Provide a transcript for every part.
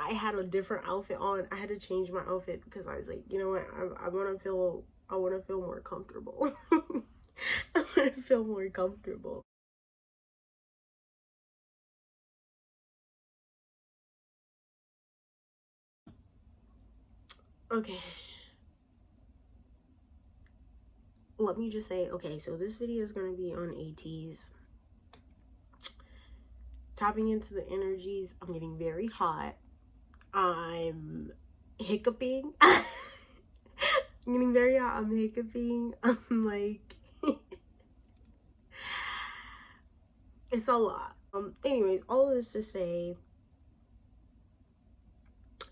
I had a different outfit on. I had to change my outfit because I was like, you know what, I want to feel more comfortable. I want to feel more comfortable. Okay, let me just say, okay, so this video is going to be on Ateez. Tapping into the energies. I'm getting very hot. I'm hiccuping. I'm getting very hot. I'm hiccuping. I'm like, it's a lot. Anyways, all of this to say,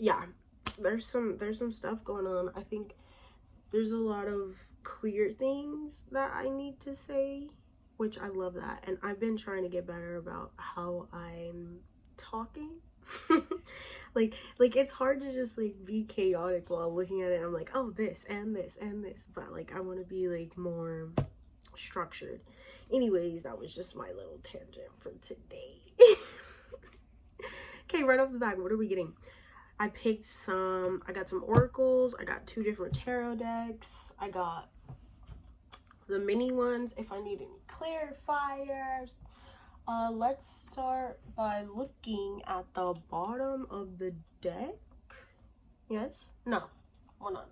yeah, there's some stuff going on. I think there's a lot of clear things that I need to say, which I love that. And I've been trying to get better about how I'm talking. like it's hard to just like be chaotic while looking at it. I'm like, oh, this and this and this, but like I want to be like more structured. Anyways, that was just my little tangent for today. Okay, right off the bat, what are we getting? I got some oracles. I got 2 different tarot decks. I got the mini ones if I need any clarifiers. Let's start by looking at the bottom of the deck. Yes? No, hold on.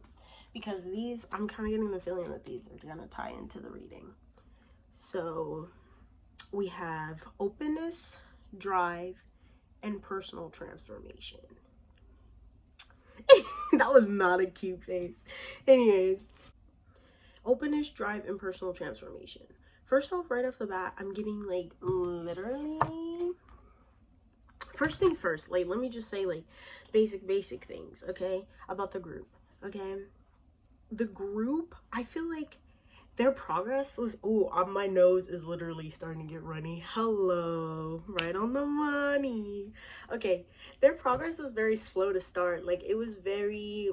Because these, I'm kind of getting the feeling that these are gonna tie into the reading. So we have openness, drive, and personal transformation. That was not a cute face. Anyways, openness, drive, and personal transformation. First off, right off the bat, I'm getting like literally, first things first, like let me just say like basic things, okay, about the group. Okay, the group, I feel like their progress was, oh, my nose is literally starting to get runny. Hello, right on the money. Okay, their progress was very slow to start. Like it was very,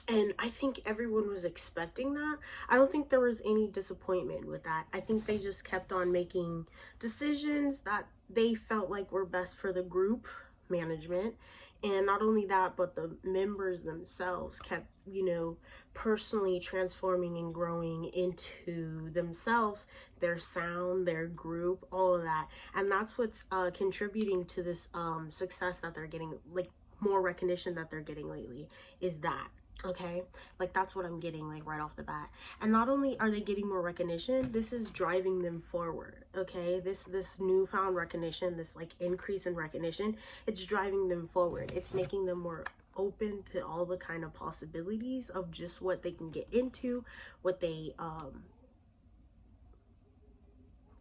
and I think everyone was expecting that. I don't think there was any disappointment with that. I think they just kept on making decisions that they felt like were best for the group management. And not only that, but the members themselves kept, you know, personally transforming and growing into themselves, their sound, their group, all of that. And that's what's contributing to this success that they're getting, like more recognition that they're getting lately, is that. Okay, like that's what I'm getting like right off the bat. And not only are they getting more recognition, this is driving them forward. Okay, this newfound recognition, this like increase in recognition, it's driving them forward. It's making them more open to all the kind of possibilities of just what they can get into, what they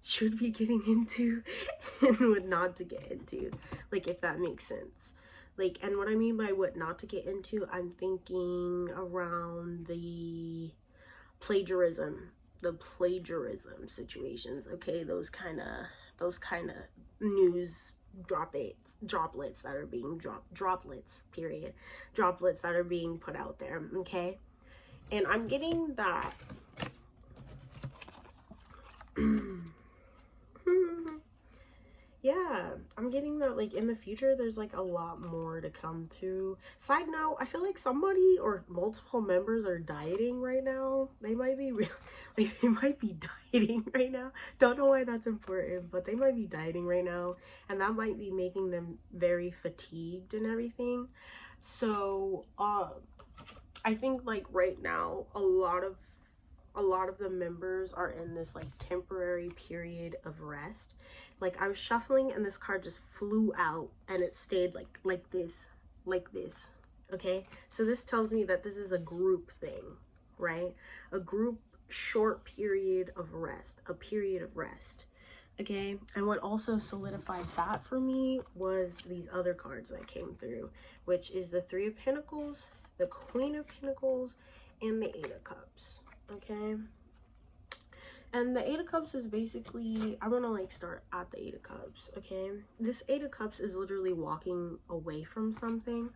should be getting into, and what not to get into, like if that makes sense. Like, and what I mean by what not to get into, I'm thinking around the plagiarism situations. Okay, those kind of news droplets that are being droplets that are being put out there. Okay, and I'm getting that yeah, I'm getting that like in the future there's like a lot more to come through. Side note, I feel like somebody or multiple members are dieting right now. They might be like they might be dieting right now. Don't know why that's important, but they might be dieting right now, and that might be making them very fatigued and everything. So I think like right now a lot of the members are in this like temporary period of rest. Like I was shuffling and this card just flew out and it stayed like this. Okay, so this tells me that this is a group thing, right? A group short period of rest, a period of rest. Okay, and what also solidified that for me was these other cards that came through, which is the 3 of Pentacles, the Queen of Pentacles, and the 8 of Cups. Okay, and the 8 of Cups is basically, I want to like start at the 8 of Cups. Okay, this 8 of Cups is literally walking away from something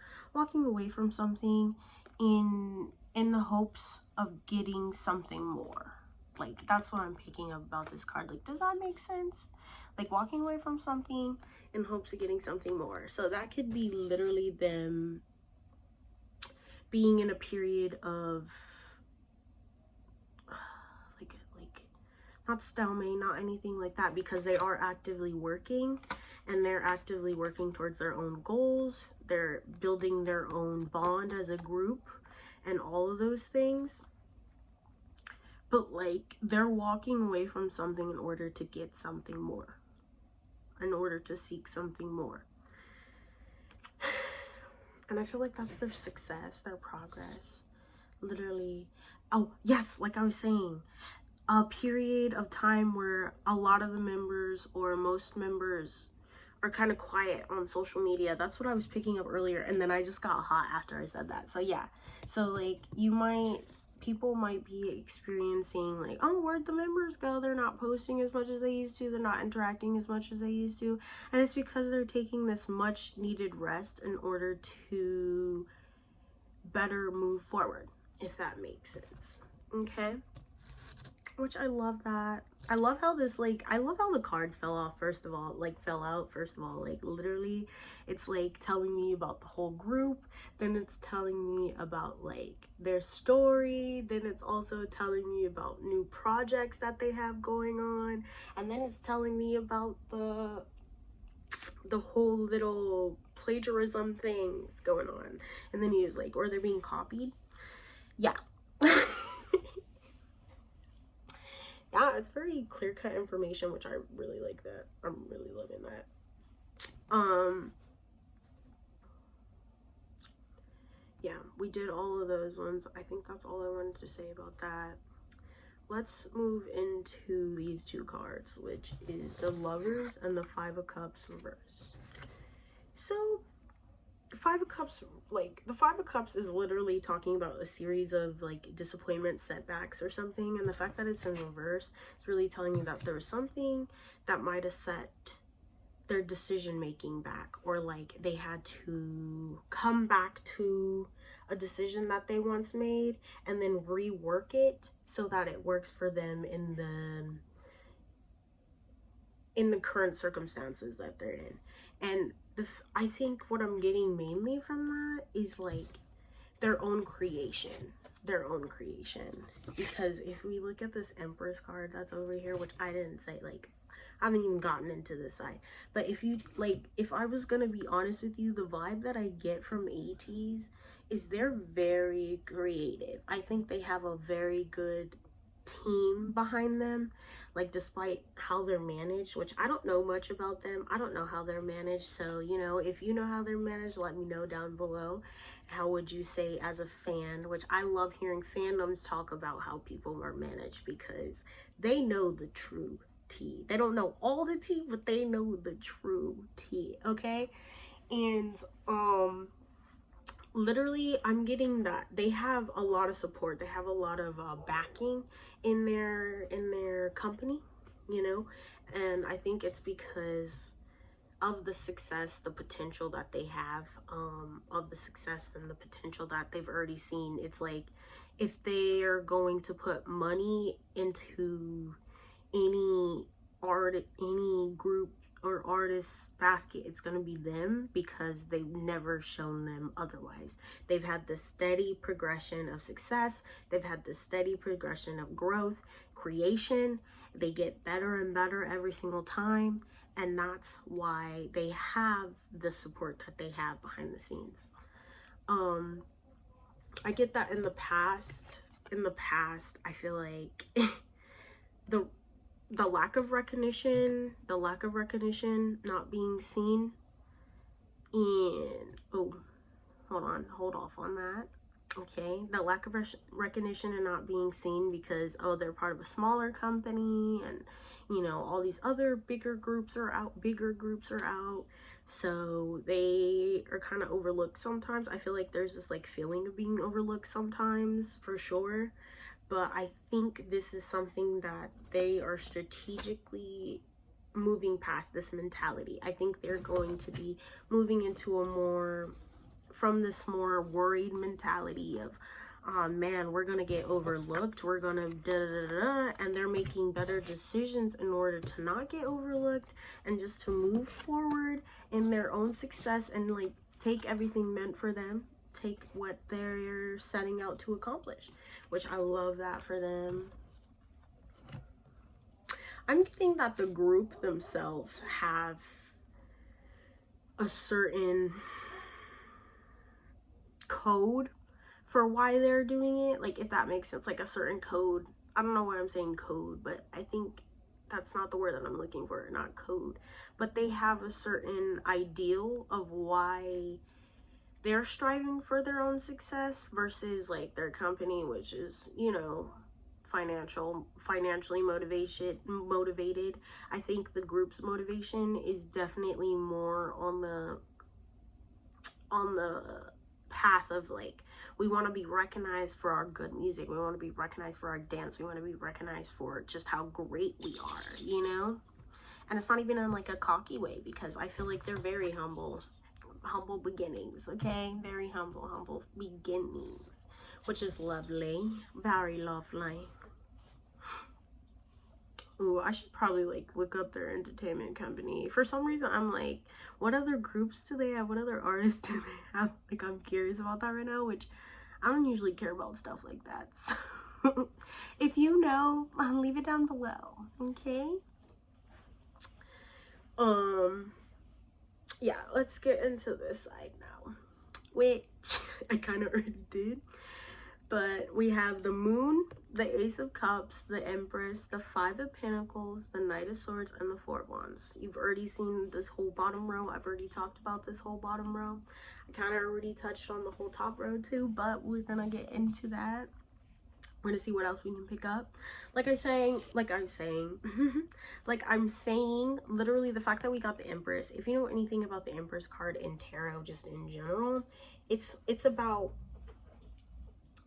in the hopes of getting something more. Like that's what I'm picking up about this card. Like, does that make sense? Like walking away from something in hopes of getting something more. So that could be literally them being in a period of like not stalemate, not anything like that, because they are actively working, and they're actively working towards their own goals. They're building their own bond as a group and all of those things. But like, they're walking away from something in order to get something more, in order to seek something more. And I feel like that's their success, their progress. Literally. Oh, yes, like I was saying, a period of time where a lot of the members, or most members, are kind of quiet on social media. That's what I was picking up earlier, and then I just got hot after I said that. So yeah, so like, people might be experiencing like, oh, where'd the members go? They're not posting as much as they used to, they're not interacting as much as they used to, and it's because they're taking this much needed rest in order to better move forward, if that makes sense. Okay, which I love that. I love how this, like, I love how the cards fell out, first of all, like literally, it's like telling me about the whole group, then it's telling me about like their story, then it's also telling me about new projects that they have going on, and then it's telling me about the whole little plagiarism things going on, and then he's like, or they're being copied. Yeah. Yeah, it's very clear-cut information, which I really like that. I'm really loving that. Yeah, we did all of those ones. I think that's all I wanted to say about that. Let's move into these two cards, which is the Lovers and the Five of Cups reverse. So the Five of Cups, like, the Five of Cups is literally talking about a series of like disappointment, setbacks or something, and the fact that it's in reverse is really telling you that there was something that might have set their decision making back, or like they had to come back to a decision that they once made and then rework it so that it works for them in the current circumstances that they're in. And I think what I'm getting mainly from that is like their own creation, because if we look at this Empress card that's over here, which I didn't say, like, I haven't even gotten into this side, but if you like, if I was gonna be honest with you, the vibe that I get from Ateez is they're very creative. I think they have a very good team behind them, like, despite how they're managed, which I don't know much about them. I don't know how they're managed, so, you know, if you know how they're managed, let me know down below. How would you say, as a fan, which I love hearing fandoms talk about how people are managed, because they know the true tea. They don't know all the tea, but they know the true tea, okay? And literally, I'm getting that they have a lot of support. They have a lot of backing in their company, you know, and I think it's because of the success, the potential that they have, of the success and the potential that they've already seen. It's like, if they are going to put money into any group or artist's basket, it's going to be them, because they've never shown them otherwise. They've had this steady progression of success. They've had this steady progression of growth, creation. They get better and better every single time, and that's why they have the support that they have behind the scenes. I get that in the past, I feel like the lack of recognition, not being seen, and hold off on that. Okay, the lack of recognition and not being seen because, oh, they're part of a smaller company, and, you know, all these other bigger groups are out, so they are kind of overlooked sometimes. I feel like there's this like feeling of being overlooked sometimes, for sure. But I think this is something that they are strategically moving past, this mentality. I think they're going to be moving into from this more worried mentality of, man, we're gonna get overlooked, we're gonna da-da-da-da, and they're making better decisions in order to not get overlooked and just to move forward in their own success and like take everything meant for them, take what they're setting out to accomplish, which I love that for them. I'm getting that the group themselves have a certain code for why they're doing it, like if that makes sense, like a certain code. I don't know why I'm saying code, but I think that's not the word that I'm looking for, not code, but they have a certain ideal of why they're striving for their own success versus like their company, which is, you know, financially motivated. I think the group's motivation is definitely more on the path of like, we want to be recognized for our good music, we want to be recognized for our dance, we want to be recognized for just how great we are, you know. And it's not even in like a cocky way, because I feel like they're very humble beginnings, okay? Very humble beginnings, which is lovely, very lovely. Ooh, I should probably like look up their entertainment company. For some reason, I'm like, what other groups do they have? What other artists do they have? Like, I'm curious about that right now, which I don't usually care about stuff like that. So, if you know, leave it down below, okay? Yeah, let's get into this side now, which I kind of already did. But we have the Moon, the Ace of Cups, the Empress, the Five of Pentacles, the Knight of Swords, and the Four of Wands. You've already seen this whole bottom row. I've already talked about this whole bottom row. I kind of already touched on the whole top row too, but we're gonna get into that. We're gonna see what else we can pick up. Like I'm saying, literally the fact that we got the Empress, if you know anything about the Empress card in tarot, just in general, it's about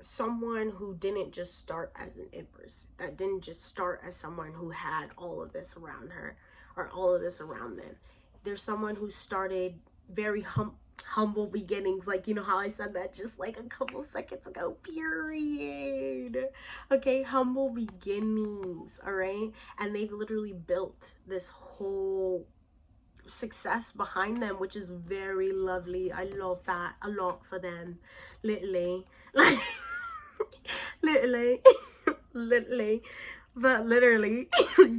someone who didn't just start as an Empress, that didn't just start as someone who had all of this around her or all of this around them. There's someone who started very humble beginnings, like, you know how I said that just like a couple seconds ago, period. Okay, humble beginnings, all right? And they've literally built this whole success behind them, which is very lovely. I love that a lot for them, literally, like literally but literally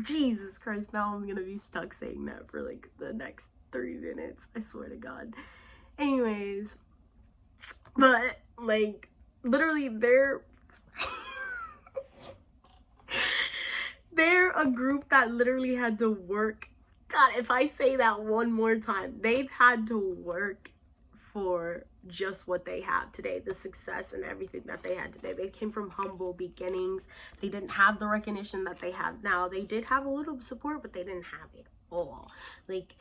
Jesus Christ, now I'm gonna be stuck saying that for like the next 3 minutes, I swear to God. Anyways, but like literally they're a group that literally had to work. God, if I say that one more time, they've had to work for just what they have today, the success and everything that they had today. They came from humble beginnings. They didn't have the recognition that they have now. They did have a little support, but they didn't have it all. Like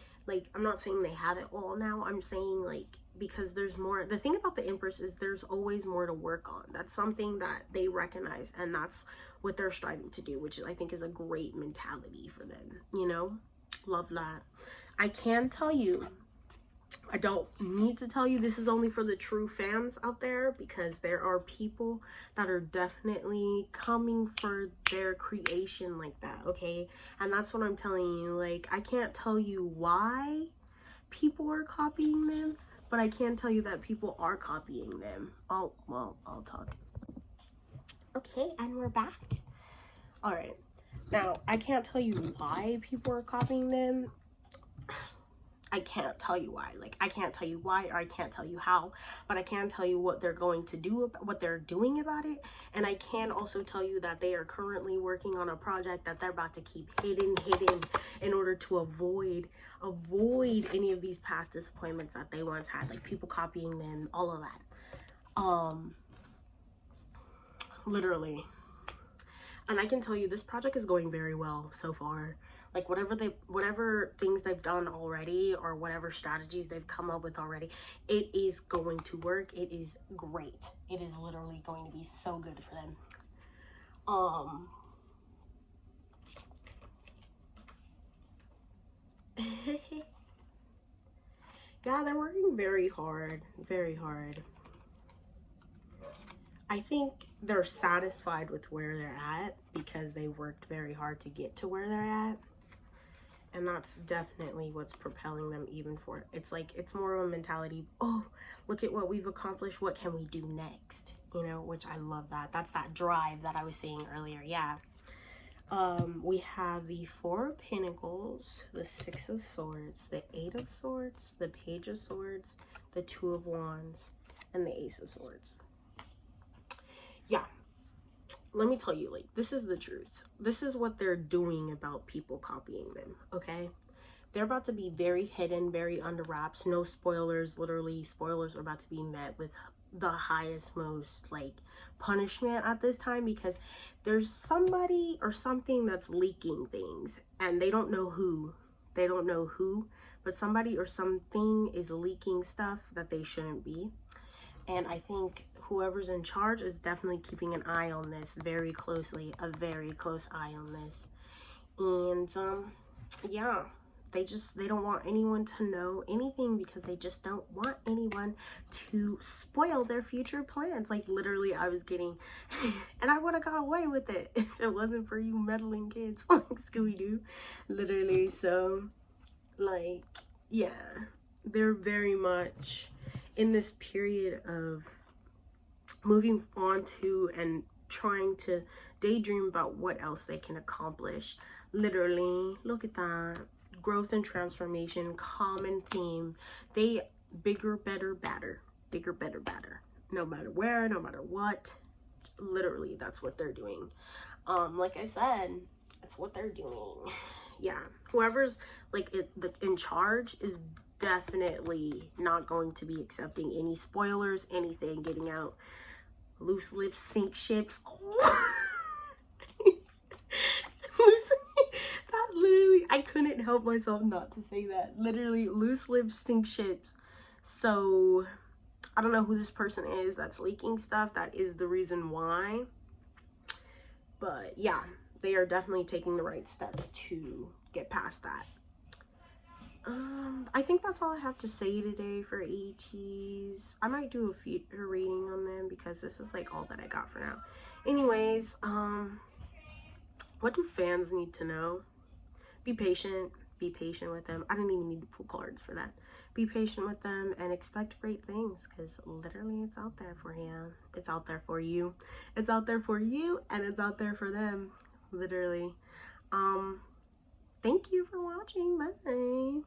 I'm not saying they have it all now. I'm saying like, because there's more. The thing about the Empress is there's always more to work on. That's something that they recognize, and that's what they're striving to do, which I think is a great mentality for them, you know. Love that. I can tell you, I don't need to tell you, this is only for the true fans out there, because there are people that are definitely coming for their creation like that, okay? And that's what I'm telling you. Like, I can't tell you why people are copying them, but I can tell you that people are copying them. Oh, well, I'll talk. Okay, and we're back. All right. Now, I can't tell you why people are copying them. I can't tell you why. Like, I can't tell you why, or I can't tell you how, but I can tell you what they're going to do, what they're doing about it. And I can also tell you that they are currently working on a project that they're about to keep hidden in order to avoid any of these past disappointments that they once had, like people copying them, all of that. Literally. And I can tell you this project is going very well so far. Like, whatever things they've done already, or whatever strategies they've come up with already, it is going to work. It is great. It is literally going to be so good for them. Yeah, they're working very hard, very hard. I think they're satisfied with where they're at because they worked very hard to get to where they're at. And that's definitely what's propelling them even for, it's like, it's more of a mentality, oh, look at what we've accomplished, what can we do next? You know, which I love that. That's that drive that I was saying earlier, yeah. We have the Four of Pentacles, the Six of Swords, the Eight of Swords, the Page of Swords, the Two of Wands, and the Ace of Swords. Yeah, let me tell you, like, this is the truth. This is what they're doing about people copying them, okay? They're about to be very hidden, very under wraps, no spoilers. Literally, spoilers are about to be met with the highest, most, like, punishment at this time, because there's somebody or something that's leaking things, and they don't know who. They don't know who, but somebody or something is leaking stuff that they shouldn't be. And I think whoever's in charge is definitely keeping an eye on this very closely, a very close eye on this. And yeah, they don't want anyone to know anything, because they just don't want anyone to spoil their future plans. Like, literally, I was getting, and I would have got away with it if it wasn't for you meddling kids like Scooby-Doo, literally. So, like, yeah, they're very much in this period of moving on to and trying to daydream about what else they can accomplish. Literally, look at that. Growth and transformation, common theme. They bigger, better, badder. Bigger, better, badder. No matter where, no matter what. Literally, that's what they're doing. Like I said, that's what they're doing. Yeah, whoever's like in charge is definitely not going to be accepting any spoilers, anything getting out. Loose lips sink ships. That literally, I couldn't help myself not to say that. Literally, loose lips sink ships. So I don't know who this person is that's leaking stuff. That is the reason why. But yeah, they are definitely taking the right steps to get past that. I think that's all I have to say today for Ateez. I might do a future reading on them, because this is like all that I got for now. Anyways, what do fans need to know? Be patient with them. I didn't even need to pull cards for that. Be patient with them and expect great things, because literally it's out there for you. It's out there for you. It's out there for you, and it's out there for them. Literally. Thank you for watching. Bye.